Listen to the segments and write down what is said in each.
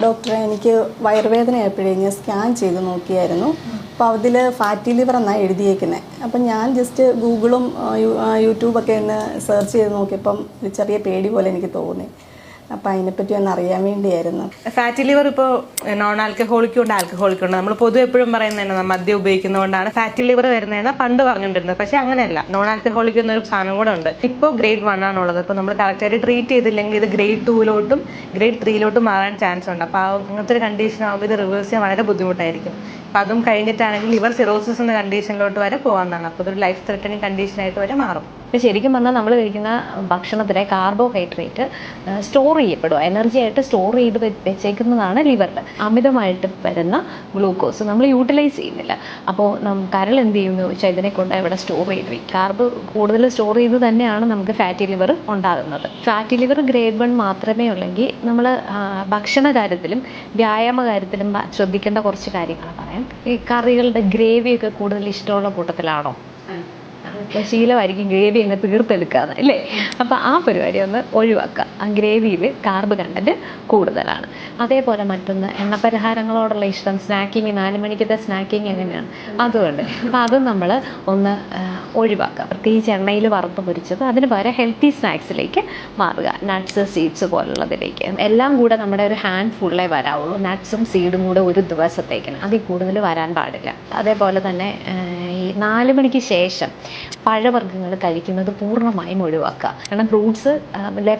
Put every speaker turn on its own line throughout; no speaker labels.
ഡോക്ടറെ എനിക്ക് വയറുവേദനയായപ്പോഴേ ഞാൻ സ്കാൻ ചെയ്ത് നോക്കിയായിരുന്നു. അപ്പോൾ അതിൽ ഫാറ്റി ലിവർ എന്നാണ് എഴുതിയേക്കുന്നത്. അപ്പം ഞാൻ ജസ്റ്റ് ഗൂഗിളും യൂട്യൂബൊക്കെ ഒന്ന് സെർച്ച് ചെയ്ത് നോക്കിയപ്പം ഒരു ചെറിയ പേടി പോലെ എനിക്ക് തോന്നി. അപ്പം അതിനെപ്പറ്റി ഒന്ന് അറിയാൻ വേണ്ടിയായിരുന്നു.
ഫാറ്റി ലിവർ ഇപ്പോൾ നോൺ ആൽക്കഹോളിക്കും ഉണ്ട്, ആൽക്കഹോളിക്കും ഉണ്ട്. നമ്മൾ പൊതുവെ എപ്പോഴും പറയുന്നതാണ് മദ്യം ഉപയോഗിക്കുന്നതുകൊണ്ടാണ് ഫാറ്റി ലിവർ വരുന്നതെന്ന് പണ്ട് പറഞ്ഞുകൊണ്ടിരുന്നത്. പക്ഷേ അങ്ങനെയല്ല, നോൺ ആൽക്കഹോളിക് എന്നൊരു സാധനം കൂടെ ഉണ്ട്. ഇപ്പോൾ ഗ്രേഡ് 1 ആണുള്ളത്. ഇപ്പോൾ നമ്മൾ കറക്റ്റായിട്ട് ട്രീറ്റ് ചെയ്തില്ലെങ്കിൽ ഇത് ഗ്രേഡ് 2 ഗ്രേഡ് 3 മാറാൻ ചാൻസ് ഉണ്ട്. അപ്പോൾ അങ്ങനത്തെ ഒരു കണ്ടീഷൻ ആകുമ്പോൾ ഇത് റിവേഴ്സ് ചെയ്യാൻ വളരെ ബുദ്ധിമുട്ടായിരിക്കും. അപ്പോൾ അതും കഴിഞ്ഞിട്ടാണെങ്കിൽ ലിവർ സിറോസിസ് എന്ന കണ്ടീഷനിലോട്ട് വരെ പോകാവുന്നതാണ്. അപ്പോൾ ഇതൊരു ലൈഫ് ത്രെറ്റനിങ് കണ്ടീഷനായിട്ട് വരെ മാറും.
ഇപ്പം ശരിക്കും പറഞ്ഞാൽ നമ്മൾ കഴിക്കുന്ന ഭക്ഷണത്തിലെ കാർബോഹൈഡ്രേറ്റ് സ്റ്റോർ ചെയ്യപ്പെടുക, എനർജി ആയിട്ട് സ്റ്റോർ ചെയ്ത് വെച്ചേക്കുന്നതാണ് ലിവറിൽ. അമിതമായിട്ട് വരുന്ന ഗ്ലൂക്കോസ് നമ്മൾ യൂട്ടിലൈസ് ചെയ്യുന്നില്ല. അപ്പോൾ കരൾ എന്ത് ചെയ്യുമെന്ന് ചോദിച്ചാൽ ഇതിനെ കൊണ്ട് ഇവിടെ സ്റ്റോർ ചെയ്ത് വയ്ക്കും. കാർബ് കൂടുതൽ സ്റ്റോർ ചെയ്ത് തന്നെയാണ് നമുക്ക് ഫാറ്റി ലിവർ ഉണ്ടാകുന്നത്. ഫാറ്റി ലിവർ ഗ്രേഡ് 1 മാത്രമേ ഉള്ളെങ്കിൽ നമ്മൾ ഭക്ഷണ കാര്യത്തിലും വ്യായാമ കാര്യത്തിലും ശ്രദ്ധിക്കേണ്ട കുറച്ച് കാര്യങ്ങൾ പറയാം. ഈ കറികളുടെ ഗ്രേവിയൊക്കെ കൂടുതൽ ഇഷ്ടമുള്ള കൂട്ടത്തിലാണോ? ശീലമായിരിക്കും ഗ്രേവി അങ്ങ് തീർത്തെടുക്കാന്ന് അല്ലേ? അപ്പോൾ ആ പരിപാടി ഒന്ന് ഒഴിവാക്കുക. ആ ഗ്രേവിയിൽ കാർബ് കണ്ടന്റ് കൂടുതലാണ്. അതേപോലെ മറ്റൊന്ന്, എണ്ണപ്പലഹാരങ്ങളോടുള്ള ഇഷ്ടം, സ്നാക്കിങ് 4 മണിക്കത്തെ സ്നാക്കിങ് എങ്ങനെയാണ് അതുകൊണ്ട്. അപ്പോൾ അതും നമ്മൾ ഒന്ന് ഒഴിവാക്കുക. പ്രത്യേകിച്ച് എണ്ണയിൽ വറുത്ത് പൊരിച്ചത്. അതിന് പകരം ഹെൽത്തി സ്നാക്സിലേക്ക് മാറുക. നട്ട്സ്, സീഡ്സ് പോലുള്ളതിലേക്ക്. എല്ലാം കൂടെ നമ്മുടെ ഒരു ഹാൻഡ് ഫുള്ളേ വരാവുള്ളൂ. നട്ട്സും സീഡും കൂടെ ഒരു ദിവസത്തേക്കാണ്, അതിൽ കൂടുതൽ വരാൻ പാടില്ല. അതേപോലെ തന്നെ ഈ 4 മണിക്ക് ശേഷം പഴവർഗ്ഗങ്ങൾ കഴിക്കുന്നത് പൂർണ്ണമായും ഒഴിവാക്കുക. കാരണം ഫ്രൂട്ട്സ്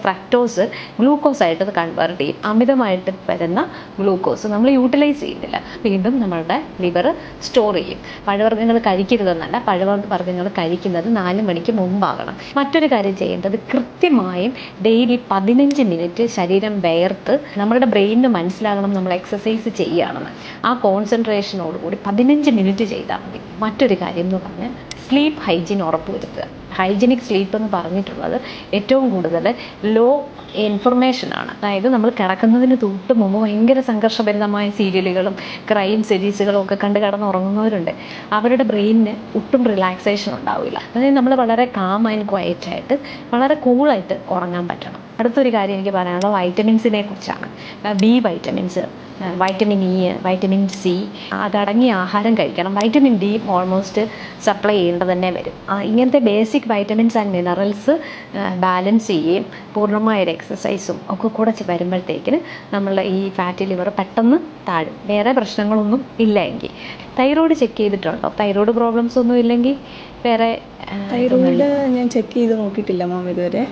ഫ്രക്ടോസ് ഗ്ലൂക്കോസായിട്ട് അത് കൺവേർട്ട് ചെയ്യും. അമിതമായിട്ട് വരുന്ന ഗ്ലൂക്കോസ് നമ്മൾ യൂട്ടിലൈസ് ചെയ്യുന്നില്ല, വീണ്ടും നമ്മളുടെ ലിവർ സ്റ്റോർ ചെയ്യും. പഴവർഗ്ഗങ്ങൾ കഴിക്കരുതെന്നല്ല, പഴവർഗ്ഗങ്ങൾ കഴിക്കുന്നത് 4 മണിക്ക് മുമ്പാകണം. മറ്റൊരു കാര്യം ചെയ്യേണ്ടത്, കൃത്യമായും ഡെയിലി 15 മിനിറ്റ് ശരീരം വേർത്ത് നമ്മുടെ ബ്രെയിനിന് മനസ്സിലാകണം നമ്മൾ എക്സസൈസ് ചെയ്യുകയാണെന്ന്. ആ കോൺസെൻട്രേഷനോടുകൂടി 15 മിനിറ്റ് ചെയ്താൽ മതി. മറ്റൊരു കാര്യം എന്ന് പറഞ്ഞാൽ സ്ലീപ്പ് ഹൈജീൻ ഉറപ്പുവരുത്തുക. ഹൈജീനിക് സ്ലീപ്പ് എന്ന് പറഞ്ഞിട്ടുള്ളത് ഏറ്റവും കൂടുതൽ ലോ ഇൻഫർമേഷനാണ്. അതായത് നമ്മൾ കിടക്കുന്നതിന് തൊട്ട് മുമ്പ് ഭയങ്കര സംഘർഷഭരിതമായ സീരിയലുകളും ക്രൈം സീരീസുകളും ഒക്കെ കണ്ട് കിടന്നുറങ്ങുന്നവരുണ്ട്. അവരുടെ ബ്രെയിനിന് ഒട്ടും റിലാക്സേഷൻ ഉണ്ടാവില്ല. അതായത് നമ്മൾ വളരെ കാം ആൻഡ് ക്വയറ്റായിട്ട് വളരെ കൂളായിട്ട് ഉറങ്ങാൻ പറ്റണം. അടുത്തൊരു കാര്യം എനിക്ക് പറയാനുള്ളത് വൈറ്റമിൻസിനെ കുറിച്ചാണ്. B vitamins, vitamin E, vitamin C അതടങ്ങിയ ആഹാരം കഴിക്കണം. വൈറ്റമിൻ ഡി ഓൾമോസ്റ്റ് സപ്ലൈ ചെയ്യേണ്ടത് തന്നെ വരും. ഇങ്ങനത്തെ basic vitamins and minerals balance ചെയ്യുകയും പൂർണ്ണമായൊരു എക്സസൈസും ഒക്കെ കൂടെ വരുമ്പോഴത്തേക്കിന് നമ്മൾ ഈ ഫാറ്റി ലിവർ പെട്ടെന്ന് താഴും. വേറെ പ്രശ്നങ്ങളൊന്നും ഇല്ല എങ്കിൽ. തൈറോയ്ഡ് ചെക്ക് ചെയ്തിട്ടുണ്ടോ? തൈറോയ്ഡ് പ്രോബ്ലംസ് ഒന്നും ഇല്ലെങ്കിൽ വേറെ
തൈറോയ്ഡ് ഞാൻ ചെക്ക് ചെയ്ത് നോക്കിയിട്ടില്ല മാം ഇതുവരെ.